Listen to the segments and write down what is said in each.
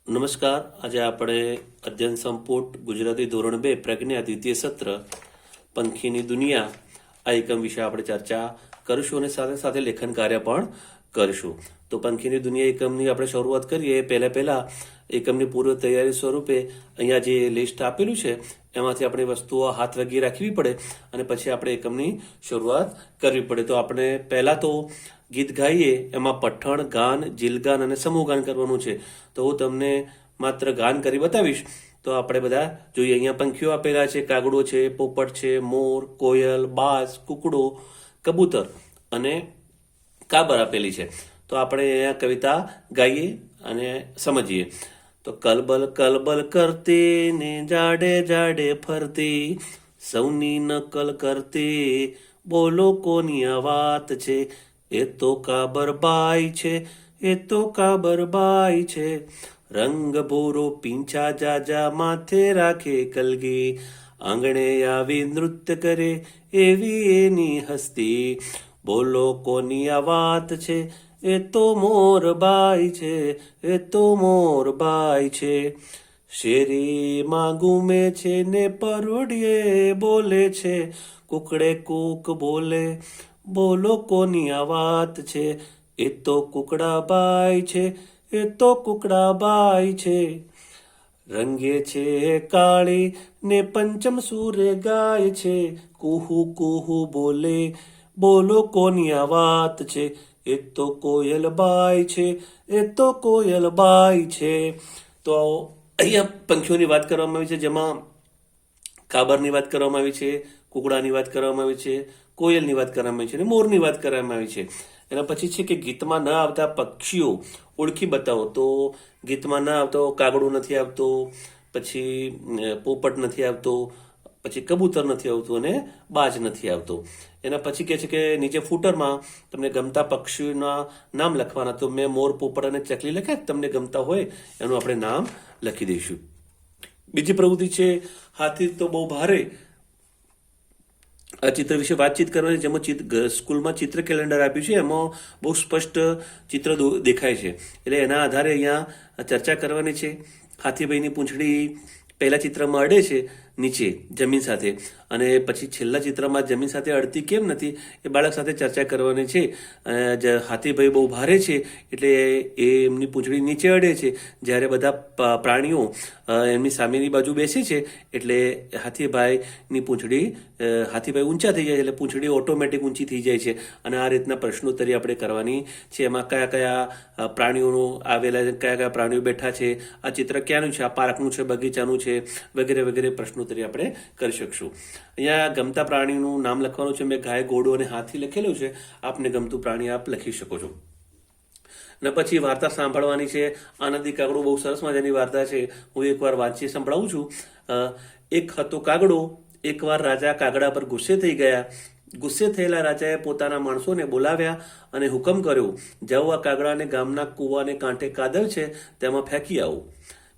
નમસ્કાર. આજે આપણે અધ્યયન સંપુટ ગુજરાતી ધોરણ 2 પ્રજ્ઞા દ્વિતીય સત્ર પંખીની દુનિયા આ એકમ વિશે આપણે ચર્ચા કરીશું અને સાથે સાથે લેખન કાર્ય પણ કરીશું. તો પંખીની દુનિયા એકમની આપણે શરૂઆત કરીએ પહેલા એકમની પૂર્વ તૈયારી સ્વરૂપે અહીંયા જે લિસ્ટ આપેલું છે એમાંથી આપણે વસ્તુઓ હાથ વગી રાખવી પડે અને પછી આપણે એકમની શરૂઆત કરવી પડે. તો આપણે પહેલા તો ગીત ગાઈએ એમાં પઠણ, ગાન, જીલગાન અને સમૂહગાન કરવાનું છે. તો હું તમને માત્ર ગાન કરી બતાવીશ. તો આપણે બધા જોઈએ. અહીંયા પંખીઓ આપેલા છે, કાગડો છે, પોપટ છે, મોર, કોયલ, બાજ, કુકડો, કબૂતર અને કાબર આપેલી છે. તો આપણે અહીંયા કવિતા ગાઈએ અને સમજીએ. તો કલબલ કલબલ કરતી ને જાડે જાડે ફરતી, સૌની નકલ કરતી, બોલો કોની આ વાત છે? એ તો કાબરબાઈ છે, એ તો કાબરબાઈ છે. રંગ ભૂરો પીંછા જાજા, માથે રાખે કલગી, આંગણે આવી નૃત્ય કરે, એવી એની હસ્તી. બોલો કોની આ વાત છે? એ તો મોરબાઈ છે, એ તો મોરબાઈ છે. શેરીમાં ગુમે છે ને પરોઢિયે બોલે છે, કુકડે કૂક બોલે, બોલો કોની આ વાત છે? એ તો કુકડાબાઈ છે, એ તો કુકડાબાઈ છે. રંગે છે કાળી ને પંચમ સૂરે ગાય છે, કુહુ કુહુ બોલે, બોલો કોની આ વાત છે? એ તો કોયલબાઈ છે, એ તો કોયલબાઈ છે. તો અહીંયા પંખીઓની વાત કરવામાં આવી છે, જેમાં કાબરની વાત કરવામાં આવી છે, કુકડાની વાત કરવામાં આવી છે, કોયલની વાત કરવામાં આવી છે અને મોરની વાત કરવામાં આવી છે. એના પછી છે કે ગીતમાં ન આવતા પક્ષીઓ ઓળખી બતાવો. તો ગીતમાં ન આવતો કાગડો નથી આવતો, પછી પોપટ નથી આવતો, પછી કબૂતર નથી આવતું અને બાજ નથી આવતો. એના પછી કહે છે કે નીચે ફૂટરમાં તમને ગમતા પક્ષીઓના નામ લખવાના. તો મેં મોર, પોપટ અને ચકલી લખ્યા. તમને ગમતા હોય એનું આપણે નામ લખી દઈશું. બીજી પ્રવૃત્તિ છે હાથી તો બહુ ભારે. આ ચિત્ર વિશે વાતચીત કરવાની, જેમાં સ્કૂલમાં ચિત્ર કેલેન્ડર આપ્યું છે, એમાં બહુ સ્પષ્ટ ચિત્ર દેખાય છે. એટલે એના આધારે અહીંયા ચર્ચા કરવાની છે. હાથીભાઈની પૂંછડી પહેલા ચિત્રમાં અડે છે નીચે જમીન સાથે, અને પછી છેલ્લા ચિત્રમાં જમીન સાથે અડતી કેમ નથી એ બાળક સાથે ચર્ચા કરવાની છે. હાથીભાઈ બહુ ભારે છે એટલે એ એમની પૂંછડી નીચે અડે છે. જ્યારે બધા પ્રાણીઓ એમની સામેની બાજુ બેસે છે એટલે હાથીભાઈ ઊંચા થઈ જાય, એટલે પૂંછડી ઓટોમેટિક ઊંચી થઈ જાય છે. અને આ રીતના પ્રશ્નોત્તરી આપણે કરવાની છે. એમાં કયા કયા પ્રાણીઓનો આવેલા છે, કયા કયા પ્રાણીઓ બેઠા છે, આ ચિત્ર ક્યાંનું છે, આ પાર્કનું છે, બગીચાનું છે, વગેરે વગેરે પ્રશ્નોત્તરી આપણે કરી શકશું. અહીંયા ગમતા પ્રાણીનું નામ લખવાનું છે. મેં ગાય, ઘોડો અને હાથી લખેલું છે. આપને ગમતું પ્રાણી આપ લખી શકો છો. અને પછી વાર્તા સાંભળવાની છે. આનંદી કાગડો બહુ સરસ મજાની વાર્તા છે. હું એકવાર વાંચી સંભળાવું છું. એક હતો કાગડો. એકવાર રાજા કાગડા પર ગુસ્સે થઈ ગયા. ગુસ્સે થયેલા રાજાએ પોતાના માણસોને બોલાવ્યા અને હુકમ કર્યો, જાઓ આ કાગડાને ગામના કૂવાને કાંઠે કાદવ છે તેમાં ફેંકી આવો.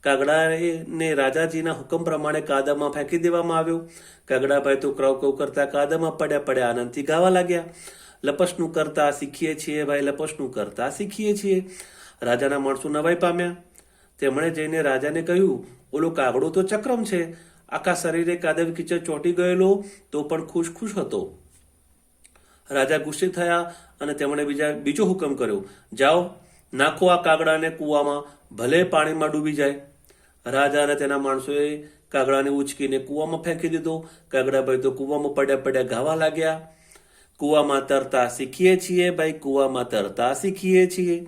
કાગડાને રાજાજીના હુકમ પ્રમાણે કાદવમાં ફેંકી દેવામાં આવ્યો. કાગડાભાઈ તો ક્રવ ક્રવ કરતા કાદવમાં પડ્યા આનંદથી ગાવા લાગ્યા, લપસણું કરતા શીખીએ છીએ ભાઈ, લપસણું કરતા શીખીએ છીએ. રાજાના માણસો નવાઈ પામ્યા. તેમણે જઈને રાજાને કહ્યું, ઓલો કાગડો તો ચક્રમ છે, આખા શરીરે કાદવ કીચડ ચોંટી ગયેલો તો પણ ખુશ ખુશ હતો. રાજા ગુસ્સે થયા અને તેમણે બીજો હુકમ કર્યો, જાઓ નાખો આ કાગડાને કૂવામાં, ભલે પાણીમાં ડૂબી જાય. રાજા અને તેના માણસોએ કાગડાને ઉચકીને કૂવામાં ફેંકી દીધો. કાગડાભાઈ તો કૂવામાં પડ્યા ગાવા લાગ્યા, કૂવામાં તરતા શીખીએ છીએ ભાઈ, કૂવામાં તરતા શીખીએ છીએ.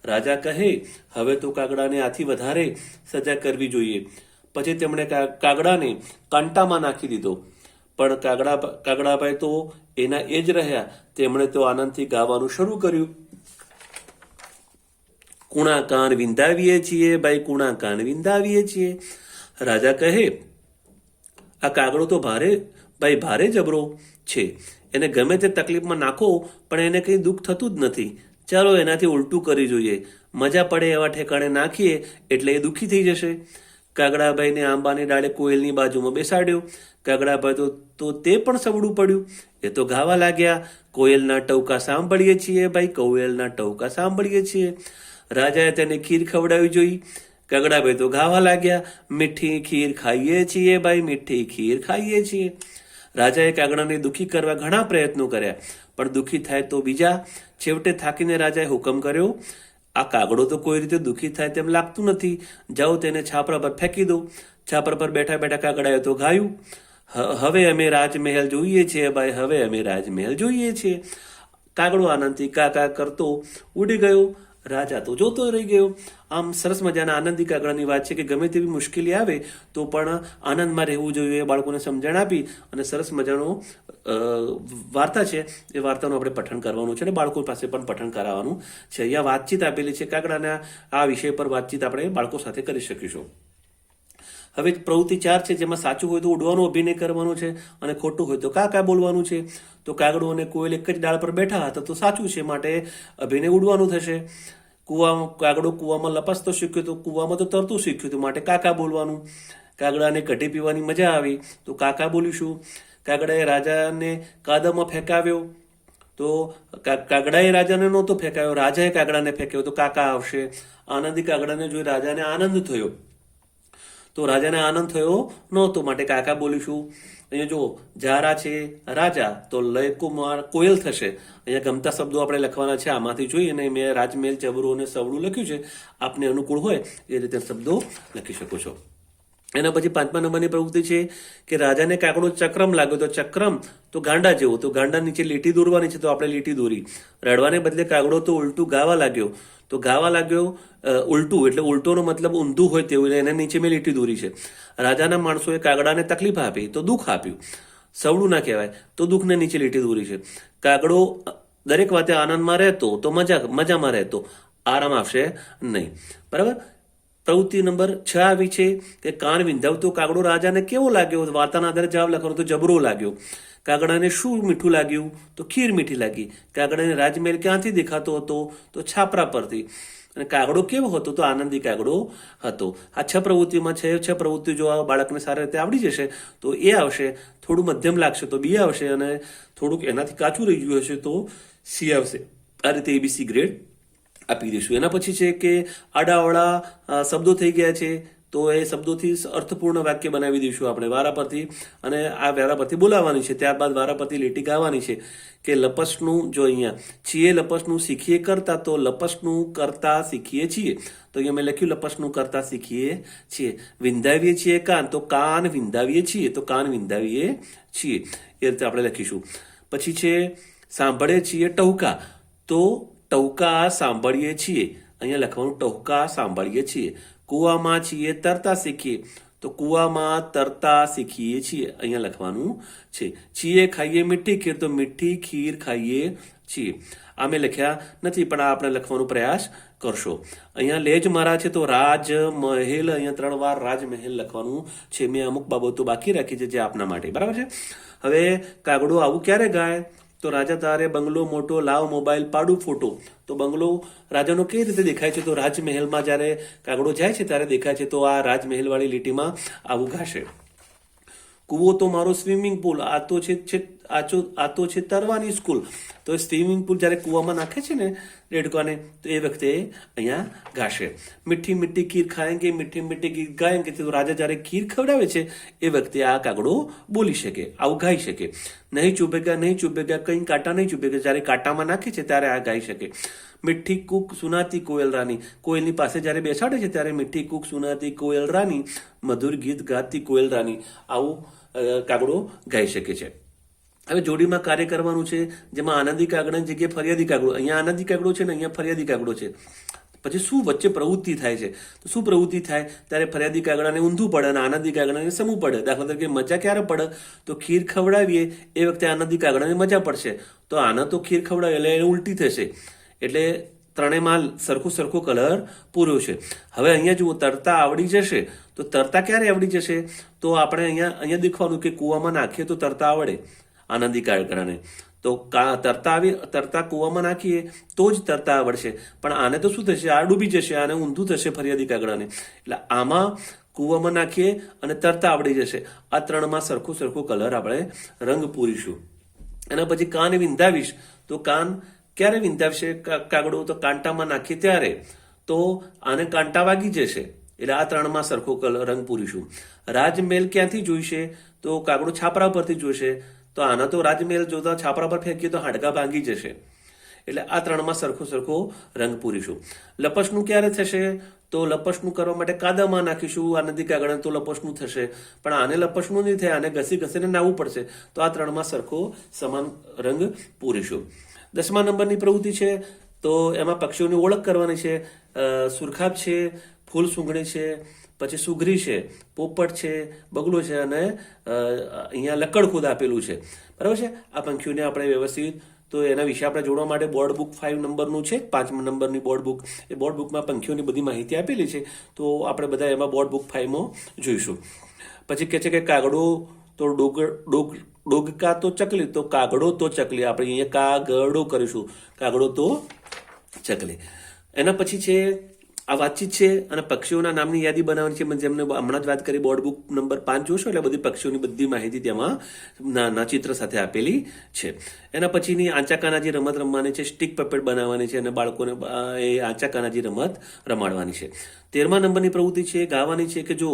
રાજા કહે, હવે તો કાગડાને આથી વધારે સજા કરવી જોઈએ. પછી તેમણે કાગડાને કાંટામાં નાખી દીધો. પણ કાગડાભાઈ તો એના એ જ રહ્યા. તેમણે તો આનંદથી ગાવાનું શરૂ કર્યું, કુણા કાન વિંધાવીએ છીએ ભાઈ, કુણા કાન વિંધાવીએ છીએ. રાજા કહે, આ કાગડો તો ભારે જબરો છે, એને ગમે તે તકલીફમાં નાખો પણ એને કંઈ દુઃખ થતું જ નથી. ચાલો એનાથી ઉલટું કરી જોઈએ, મજા પડે એવા ઠેકાણે નાખીએ એટલે એ દુઃખી થઈ જશે. કાગડાભાઈને આંબાની ડાળે કોયલની બાજુમાં બેસાડ્યો. કાગડાભાઈ તો તે પણ સવડું પડ્યું. એ તો ગાવા લાગ્યા, કોયલના ટવકા સાંભળીએ છીએ ભાઈ, કોયલના ટવકા સાંભળીએ છીએ. રાજાએ તેને ખીર ખવડાવી જોઈ. કાગડાભાઈ તો ગાવા લાગ્યા, મીઠી ખીર ખાઈએ છીએ ભાઈ, મીઠી ખીર ખાઈએ છીએ. રાજાએ કાગડાને દુઃખી કરવા ઘણા પ્રયત્નો કર્યા, પણ દુઃખી થાય તો બીજા. છેવટે થાકીને રાજાએ હુકમ કર્યો, આ કાગડો તો કોઈ રીતે દુઃખી થાય તેમ લાગતું નથી, જાઓ તેને છાપરા પર ફેંકી દો. છાપરા પર બેઠા બેઠા કાગડાએ તો ગાયું, હવે અમે રાજમહેલ જોઈએ છીએ ભાઈ, હવે અમે રાજમહેલ જોઈએ છીએ. કાગડો આનંદથી કાકા કરતો ઉડી ગયો. રાજા તો જોતો રહી ગયો. આમ સરસ મજાના આનંદી કાગડાની વાત છે કે ગમે તેવી મુશ્કેલી આવે તો પણ આનંદમાં રહેવું જોઈએ. બાળકોને સમજણ આપી અને સરસ મજાનો વાર્તા છે એ વાર્તાનું આપણે પઠન કરવાનું છે અને બાળકો પાસે પણ પઠન કરાવવાનું છે. અહીંયા વાતચીત આપેલી છે કાગડાના આ વિષય પર વાતચીત આપણે બાળકો સાથે કરી શકીશું. હવે પ્રવૃત્તિ 4 છે, જેમાં સાચું હોય તો ઉડવાનો અભિનય કરવાનો છે અને ખોટું હોય તો કાકા બોલવાનું છે. તો કાગડો અને કોયલ એક જ ડાળ પર બેઠા હતા તો સાચું છે, માટે અભિનય ઉડવાનું થશે. કાગડો કૂવામાં લપસતો શીખ્યો તો કૂવામાં તો તરતું શીખ્યું હતું, માટે કાકા બોલવાનું. કાગડાને કઢી પીવાની મજા આવી તો કાકા બોલીશું. કાગડાએ રાજાને કાદવમાં ફેંકાવ્યો તો કાગડાએ રાજાને નહોતો ફેંકાવ્યો, રાજાએ કાગડાને ફેંક્યો તો કાકા આવશે. આનંદી કાગડાને જોઈ રાજાને આનંદ થયો તો રાજાને આનંદ થયો નહોતો, માટે કાકા બોલીશું. અહીંયા જો જારા છે રાજા તો લય કુમાર કોયલ થશે. અહીંયા ગમતા શબ્દો આપણે લખવાના છે, આમાંથી જોઈ અને મેં રાજમહેલ જબરું અને સવડું લખ્યું છે. આપને અનુકૂળ હોય એ રીતે શબ્દો લખી શકો છો. એના પછી 5મા નંબરની પ્રવૃત્તિ છે કે રાજાને કાગડો ચક્રમ લાગ્યો તો ચક્રમ તો ગાંડા જેવો, તો ગાંડા નીચે લીટી દોરવાની છે તો આપણે લીટી દોરી. રડવાને બદલે કાગડો તો ઉલટું ગાવા લાગ્યો તો ગાવા લાગ્યો ઉલટું, એટલે ઉલટોનો મતલબ ઊંધું હોય તેવું, એના નીચે મેં લીટી દોરી છે. રાજાના માણસોએ કાગડાને તકલીફ આપી તો દુઃખ આપ્યું. સવડું ના કહેવાય તો દુઃખને નીચે લીટી દોરી છે. કાગડો દરેક વાતે આનંદમાં રહેતો તો મજામાં રહેતો, આરામ આપશે નહીં. બરાબર. પ્રવૃત્તિ નંબર 6 આવી છે કે કાન વિંધાવતો કાગડો રાજાને કેવો લાગ્યો? વાર્તાના આધારે જવાબ લખવાનો તો જબરો લાગ્યો. કાગડાને શું મીઠું લાગ્યું? તો ખીર મીઠી લાગી. કાગડાને રાજમહેલ ક્યાંથી દેખાતો હતો? તો છાપરા પરથી. અને કાગડો કેવો હતો? તો આનંદી કાગડો હતો. આ 6 પ્રવૃત્તિમાં 6 પ્રવૃત્તિ જો આ બાળકને સારી રીતે આવડી જશે તો એ આવશે. થોડું મધ્યમ લાગશે તો બી આવશે અને થોડુંક એનાથી કાચું રહી ગયું હશે તો સી આવશે. આ રીતે ABC ગ્રેડ આપી દઈશું. એના પછી છે કે આડાઅવળા શબ્દો થઈ ગયા છે તો એ શબ્દોથી અર્થપૂર્ણ વાક્ય બનાવી દઈશું આપણે વારા પરથી, અને આ વારા પરથી બોલાવવાની છે. ત્યારબાદ વારા પરથી લીટી ગાવાની છે કે લપસનું, જો અહીંયા છીએ લપસનું શીખીએ કરતા તો લપસનું કરતા શીખીએ છીએ. તો અહીંયા મેં લખ્યું લપસનું કરતા શીખીએ છીએ. વિંધાવીએ છીએ કાન તો કાન વિંધાવીએ છીએ, તો કાન વિંધાવીએ છીએ. એ રીતે આપણે લખીશું. પછી છે સાંભળે છીએ ટહુકા તો ટહુકા સાંભળીએ છીએ. અહીંયા લખવાનું ટહુકા સાંભળીએ છીએ. કૂવામાં છીએ તરતા શીખીએ તો કૂવામાં તરતા શીખીએ છીએ. અહીંયા લખવાનું છે. છીએ ખાઈએ મીઠી ખીર તો મીઠી ખીર ખાઈએ છીએ. આ મેં લખ્યા નથી પણ આ આપણે લખવાનો પ્રયાસ કરશો. અહીંયા લેજ મારા છે તો રાજમહેલ, અહીંયા 3 વાર રાજમહેલ લખવાનું છે. મેં અમુક બાબતો બાકી રાખી છે જે આપના માટે. બરાબર છે. હવે કાગડો આવું ક્યારે ગાય? તો રાજા તારે બંગલો મોટો લાવ મોબાઈલ પાડું ફોટો. તો બંગલો રાજાનો કઈ રીતે દેખાય છે? તો રાજમહેલમાં જ્યારે કાગડો જાય છે ત્યારે દેખાય છે. તો આ રાજમહેલ વાળી લીટીમાં આવું ગાશે. કૂવો તો મારો સ્વિમિંગ પુલ, આ તો છે તરવાની સ્કૂલ. તો સ્વિમિંગ પુલ જ્યારે કૂવામાં નાખે છે ને રેડકાને તો એ વખતે અહીંયા ગાશે. મીઠી મીઠી ખીર ખાएंगे મીઠી મીઠી ગીત ગાएंगे. તો રાજા જ્યારે ખીર ખવડાવે છે એ વખતે આ કાગડો બોલી શકે, આવું ગાઈ શકે. નહીં ચૂભેગા કંઈ કાંટા નહીં ચૂભેગા, જ્યારે કાંટામાં નાખે છે ત્યારે આ ગાઈ શકે. મીઠી કૂક સુનાતી કોયલ રાની, કોયલની પાસે જ્યારે બેસાડે છે ત્યારે મીઠી કૂક સુનાતી કોયલ રાની, મધુર ગીત ગાતી કોયલ રાની, આવું કાગડો ગાઈ શકે છે. હવે જોડીમાં કાર્ય કરવાનું છે, જેમાં આનંદી કાગડાની જગ્યાએ ફરિયાદી કાગડો, અહીંયા આનંદી કાગડો છે ને અહીંયા ફરિયાદી કાગડો છે. પછી શું વચ્ચે પ્રવૃત્તિ થાય છે? તો શું પ્રવૃત્તિ થાય? ત્યારે ફરિયાદી કાગડાને ઊંધું પડે અને આનંદી કાગડાને સમૂહ પડે. દાખલા તરીકે મજા ક્યારે પડે? તો ખીર ખવડાવીએ એ વખતે આનંદી કાગડાને મજા પડશે. તો આના તો ખીર ખવડાવે એટલે એને ઉલટી થશે. એટલે ત્રણેયમાં સરખો કલર પૂર્યો છે. હવે અહીંયા જુઓ, તરતા આવડી જશે. તો તરતા ક્યારે આવડી જશે? તો આપણે અહીંયા દેખવાનું કે કૂવામાં નાખીએ તો તરતા આવડે આનંદી કાગડાને. તો તરતા કૂવામાં નાખીએ તો જ તરતા આવડશે. પણ આને તો શું થશે? આ ડૂબી જશે, આને ઊંધું થશે ફરિયાદી કાગડાને. એટલે આમાં કૂવામાં નાખીએ અને તરતા આવડી જશે. આ ત્રણમાં સરખો કલર આપણે રંગ પૂરીશું. એના પછી કાન વિંધાવીશ તો કાન ક્યારે વિંધાવશે કાગડો? તો કાંટામાં નાખીએ ત્યારે. તો આને કાંટા વાગી જશે એટલે આ ત્રણમાં સરખો રંગ પૂરીશું. રાજમહેલ ક્યાંથી જોઈશે? તો કાગડો છાપરા પરથી જોઈશે. તો આના તો રાજમહેલ જોતા છાપરા પર ફેંકીએ તો હાડકા ભાંગી જશે. એટલે આ ત્રણમાં સરખો રંગ પૂરીશું. લપસણું ક્યારે થશે? તો લપસણું કરવા માટે કાદામાં નાખીશું આ નદી કાગળ તો લપસણું થશે. પણ આને લપસણું નહીં થાય, આને ઘસીને નાહવું પડશે. તો આ ત્રણમાં સરખો સમાન રંગ પૂરીશું. 10મા નંબરની પ્રવૃત્તિ છે તો એમાં પક્ષીઓની ઓળખ કરવાની છે. સુરખાબ છે, ફૂલ સૂંઘણી છે, પછી સુઘરી છે, પોપટ છે, બગલો છે અને અહીંયા લક્કડખોદ આપેલું છે. બરાબર છે. આ પંખીઓને આપણે વ્યવસ્થિત તો એના વિશે આપણે જોડવા માટે બોર્ડ બુક 5 નંબરનું છે, 5 નંબરની બોર્ડ બુક. એ બોર્ડ બુકમાં પંખીઓની બધી માહિતી આપેલી છે. તો આપણે બધા એમાં બોર્ડ બુક 5માં જોઈશું. પછી કહે છે કે કાગડો તો ડોગકા તો ચકલી, તો કાગડો તો ચકલી. આપણે અહીંયા કાગડો કરીશું, કાગડો તો ચકલી. એના પછી છે આ વાતચીત છે અને પક્ષીઓના નામની યાદી બનાવવાની છે. જેમને હમણાં જ વાત કરી બોર્ડ બુક નંબર 5 જોશો એટલે બધી પક્ષીઓની બધી માહિતી તેમાં નાના ચિત્ર સાથે આપેલી છે. એના પછીની આંચાકાનાજી રમત રમવાની છે, સ્ટીક પપેટ બનાવવાની છે અને બાળકોને એ આંચાકાનાજી રમત રમાડવાની છે. 13મા નંબરની પ્રવૃત્તિ છે ગાવાની છે કે જો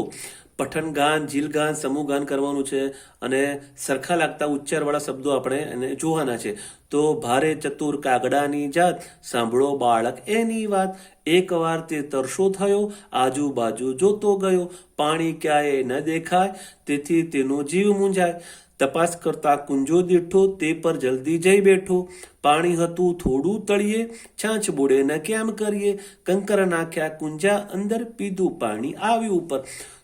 પઠન ગાન, જીલ ગાન, સમૂહ ગાન કરવાનું છે અને સરખા લાગતા ઉચ્ચારવાળા શબ્દો આપણે એને જોવાના છે. તો ભારે ચતુર કાગડાની જાત, સાંભળો બાળક એની વાત. એકવાર તે તરસો થયો, આજુબાજુ જોતો ગયો, પાણી ક્યાંય ન દેખાય, તેથી તેનો જીવ મૂંઝાય. તપાસ કરતા કુંજો દીઠો, તે પર જલ્દી જઈ બેઠો. પાણી હતું થોડું તળિયે, છાંચ બોડે ન કેમ કરીએ. કંકર નાખ્યા કુંજા અંદર, પીધું પાણી આવ્યું ઉપર.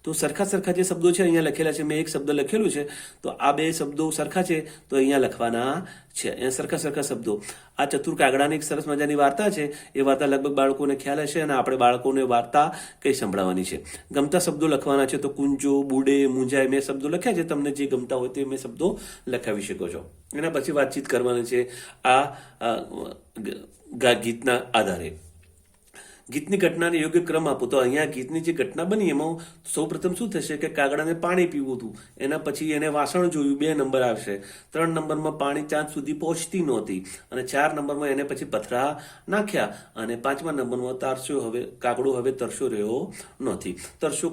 તો સરખા જે શબ્દો છે અહીંયા લખેલા છે. મેં એક શબ્દ લખેલું છે તો આ બે શબ્દો સરખા છે તો અહીંયા લખવાના છે. અહીંયા સરખા શબ્દો. આ ચતુર કાગડાની એક સરસ મજાની વાર્તા છે. એ વાર્તા લગભગ બાળકોને ખ્યાલ હશે અને આપણે બાળકોને વાર્તા કઈ સંભળાવવાની છે. ગમતા શબ્દો લખવાના છે. તો કુંજો, બુડે, મૂંઝાય મેં શબ્દો લખ્યા છે. તમને જે ગમતા હોય તે મેં શબ્દો લખાવી શકો છો. એના પછી વાતચીત કરવાની છે આ ગીતના આધારે. ગીતની ઘટનાને યોગ્ય ક્રમ આપો. તો અહીંયા ગીતની જે ઘટના બની એમાં સૌપ્રથમ શું થશે કે કાગડાને પાણી પીવું હતું, એના પછી એને વાસણ જોયું, 2 નંબર આવશે. 3 નંબરમાં પાણી ચાંચ સુધી પહોંચતી નહોતી અને 4 નંબરમાં એને પછી પથરા નાખ્યા અને 5મા નંબરમાં કાગડો હવે તરસ્યો રહ્યો નથી.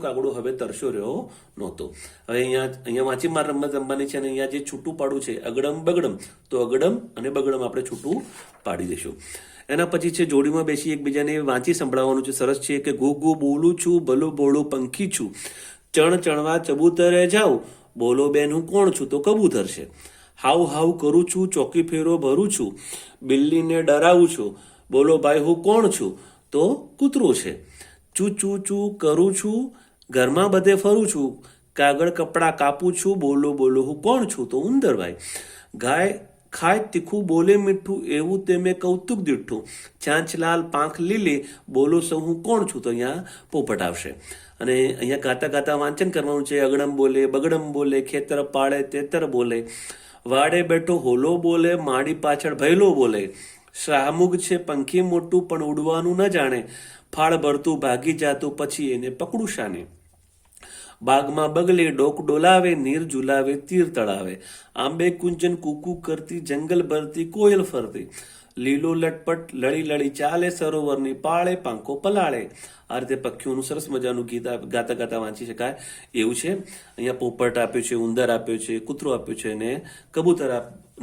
કાગડો હવે તરસ્યો રહ્યો નહોતો. હવે અહીંયા વાંચીમાર રમત રમવાની છે અને અહીંયા જે છૂટું પાડવું છે અગડમ બગડમ, તો અગડમ અને બગડમ આપણે છૂટું પાડી દઈશું. એના પછી છે જોડીમાં બેસી એકબીજાને વાંચી સંભળાવવાનું છે. સરસ છે કે ગુ ગુ બોલું છું, ભલું ભોળું પંખી છું, ચણ ચણવા ચબૂતરે જાઉં, બોલો બેન હું કોણ છું? તો કબૂતર છે. હાવ હાવ કરું છું, ચોકી ફેરો ભરું છું, બિલ્લીને ડરાવું છું, બોલો ભાઈ હું કોણ છું? તો કૂતરું છે. ચૂ ચૂ ચૂ કરું છું, ઘરમાં બધે ફરું છું, કાગળ કપડાં કાપું છું, બોલો હું કોણ છું? તો ઉંદરભાઈ. ગાય ખાય તીખું, બોલે મીઠું, એવું તે મેં કૌતુક દીઠું, ચાંચલાલ પાંખ લીલી, બોલો સૌ હું કોણ છું? તો અહીંયા પોપટ આવશે. અને અહીંયા ગાતા વાંચન કરવાનું છે. અગડમ બોલે, બગડમ બોલે, ખેતર પાડે તેતર બોલે, વાડે બેઠો હોલો બોલે, માડી પાછળ ભયલો બોલે, શાહમુગ છે પંખી મોટું પણ ઉડવાનું ન જાણે, ફાળ ભરતું ભાગી જાતું પછી એને પકડું શાને. બાગમાં બગલે ડોક ડોલાવે, નીર ઝુલાવે તીર તળાવે, આંબે કુંજન કુકુ કરતી, જંગલ ભરતી કોયલ ફરતી, લીલો લટપટ લળી લળી ચાલે, સરોવરની પાળે પાંખો પલાળે. આ રીતે પક્ષીઓનું સરસ મજાનું ગીત ગાતા વાંચી શકાય એવું છે. અહીંયા પોપટ આપ્યું છે, ઉંદર આપ્યો છે, કૂતરો આપ્યું છે અને કબૂતર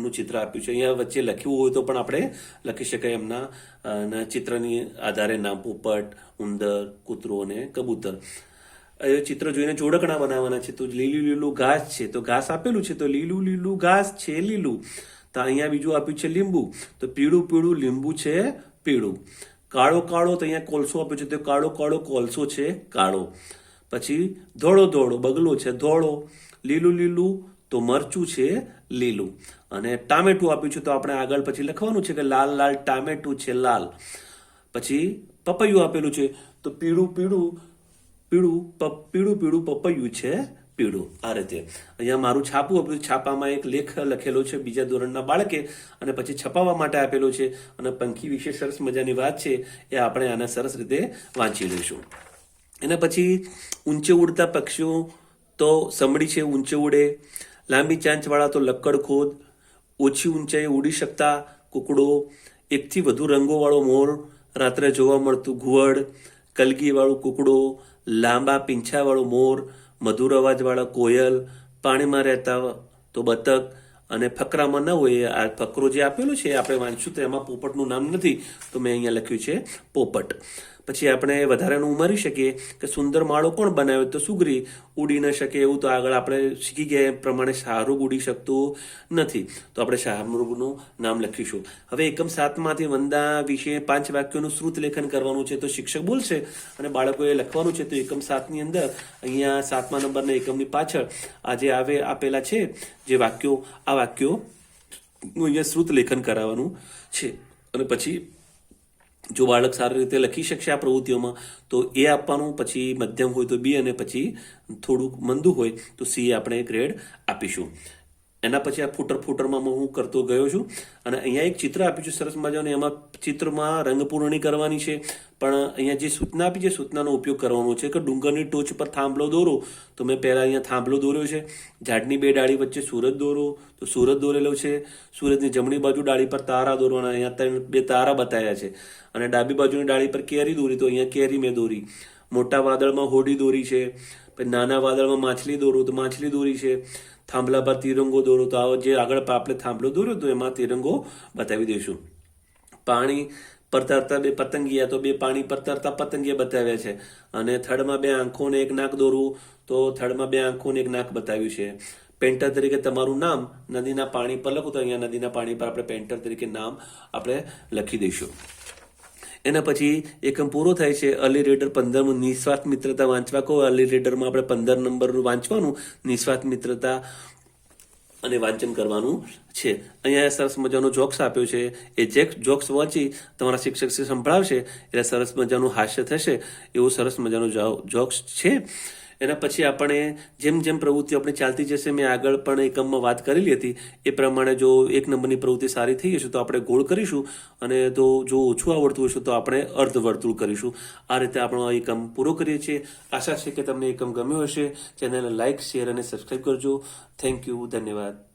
નું ચિત્ર આપ્યું છે. અહીંયા વચ્ચે લખ્યું હોય તો પણ આપણે લખી શકાય એમના ચિત્રની આધારે નામ પોપટ, ઉંદર, કૂતરો અને કબૂતર. ચિત્ર જોઈને જોડકણા બનાવવાના છે. તો લીલું ઘાસ છે તો ઘાસ આપેલું છે તો લીલું ઘાસ છે લીલું. તો અહીંયા બીજું આપ્યું છે લીંબુ, તો પીળું લીંબુ છે પીળું. કાળો તો અહીંયા કોલસો આપ્યો છે તો કાળો કોલસો છે કાળો. પછી ધોળો બગલો છે ધોળો. લીલું તો મરચું છે લીલું. અને ટામેટું આપ્યું છે તો આપણે આગળ પછી લખવાનું છે કે લાલ ટામેટું છે લાલ. પછી પપૈયું આપેલું છે તો પીળું પપૈયું છે પીળું. આ રીતે અહીંયા મારું છાપું આપ્યું. છાપામાં એક લેખ લખેલો છે બીજા ધોરણના બાળકે અને પછી છપાવવા માટે આપેલો છે અને પંખી વિશે સરસ મજાની વાત છે એ આપણે આને સરસ રીતે વાંચી લઈશું. એના પછી ઊંચે ઉડતા પક્ષીઓ તો સમડી છે ઊંચે ઉડે, લાંબી ચાંચવાળા તો લક્કડખોદ, ઓછી ઊંચાઈએ ઉડી શકતા કુકડો, એકથી વધુ રંગોવાળો મોર, રાત્રે જોવા મળતું ઘુવડ, કલગીવાળું કૂકડો, લાંબા પીંછાવાળું મોર, મધુર અવાજવાળા કોયલ, પાણીમાં રહેતા તો બતક, અને ફકરામાં ન હોય આ ફકરો જે આપેલો છે આપણે વાંચશું તો એમાં પોપટનું નામ નથી, તો મેં અહીંયા લખ્યું છે પોપટ. પછી આપણે વધારાનું ઉમેરી શકીએ કે સુંદર માળો કોણ બનાવે, તો સુગરી. ઉડી ન શકે એવું તો આગળ આપણે શીખી ગયા એ પ્રમાણે શાહરૂખ ઉડી શકતું નથી, તો આપણે શાહરૂખનું નામ લખીશું. હવે એકમ 7માંથી વંદા વિશે 5 વાક્યોનું શ્રુત લેખન કરવાનું છે, તો શિક્ષક બોલશે અને બાળકોએ લખવાનું છે. તો એકમ 7ની અંદર અહીંયા 7મા નંબરના એકમની પાછળ આ જે આપેલા છે જે વાક્યો, આ વાક્યોનું અહીંયા શ્રુત લેખન કરાવવાનું છે. અને પછી જો બાળક સારી રીતે લખી શકશે આ પ્રવૃત્તિઓમાં તો એ આપવાનું, પછી મધ્યમ હોય તો બી, અને પછી થોડુંક મંદું હોય તો સી આપણે ગ્રેડ આપીશું. એના પછી આ ફૂટરમાં હું કરતો ગયો છું અને અહીંયા એક ચિત્ર આપ્યું છે સરસ મજાનું. એમાં ચિત્રમાં રંગ પૂરણી કરવાની છે, પણ અહીંયા જે સૂચના આપી છે સૂચનાનો ઉપયોગ કરવાનો છે કે ડુંગરની ટોચ પર થાંભલો દોરો, તો મેં પહેલા અહીંયા થાંભલો દોર્યો છે. ઝાડની 2 ડાળી વચ્ચે સૂરજ દોરો, તો સૂરજ દોરેલો છે. સૂરજની જમણી બાજુ ડાળી પર તારા દોરવાના, અહીંયા 2 તારા બતાવ્યા છે. અને ડાબી બાજુની ડાળી પર કેરી દોરી, તો અહીંયા કેરી મેં દોરી. મોટા વાદળમાં હોડી દોરી છે. પછી નાના વાદળમાં માછલી દોરો, તો માછલી દોરી છે. થાંભલા પર તિરંગો દોરો, તો આ જે આગળ આપણે થાંભલો દોર્યો તો એમાં તિરંગો બતાવી દઈશું. પાણી પર તરતા 2 પતંગિયા, તો 2 પાણી પર તરતા પતંગિયા બતાવ્યા છે. અને થડમાં 2 આંખો ને 1 નાક દોરવું, તો થડમાં 2 આંખો ને 1 નાક બતાવ્યું છે. પેન્ટર તરીકે તમારું નામ નદીના પાણી પર લખો, તો અહીંયા નદીના પાણી પર આપણે પેન્ટર તરીકે નામ આપણે લખી દઈશું. એના પછી એકમ પૂરો થાય છે. અર્લી રીડર 15 નિસ્વાર્થ મિત્રતા વાંચવા કહો. અર્લી રીડરમાં આપણે 15 નંબરનું વાંચવાનું, નિસ્વાર્થ મિત્રતા અને વાંચન કરવાનું છે. અહીંયા સરસ મજાનો જોક્સ આપ્યો છે. એ જોક્સ વાંચી તમારા શિક્ષક સંભળાવશે એટલે સરસ મજાનું હાસ્ય થશે, એવું સરસ મજાનું જોક્સ છે. એના પછી આપણે જેમ જેમ પ્રવૃત્તિ આપણે ચાલતી જશે, મેં આગળ પણ એકમમાં વાત કરેલી હતી એ પ્રમાણે જો 1 નંબરની પ્રવૃત્તિ સારી થઈ હશે તો આપણે ગોળ કરીશું, અને તો જો ઓછું આવડતું હશે તો આપણે અર્ધવર્તુળ કરીશું. આ રીતે આપણો એકમ પૂરો કરીએ છીએ. આશા છે કે તમને એકમ ગમ્યો હશે. ચેનલને લાઇક, શેર અને સબસ્ક્રાઈબ કરજો. થેન્ક યુ, ધન્યવાદ.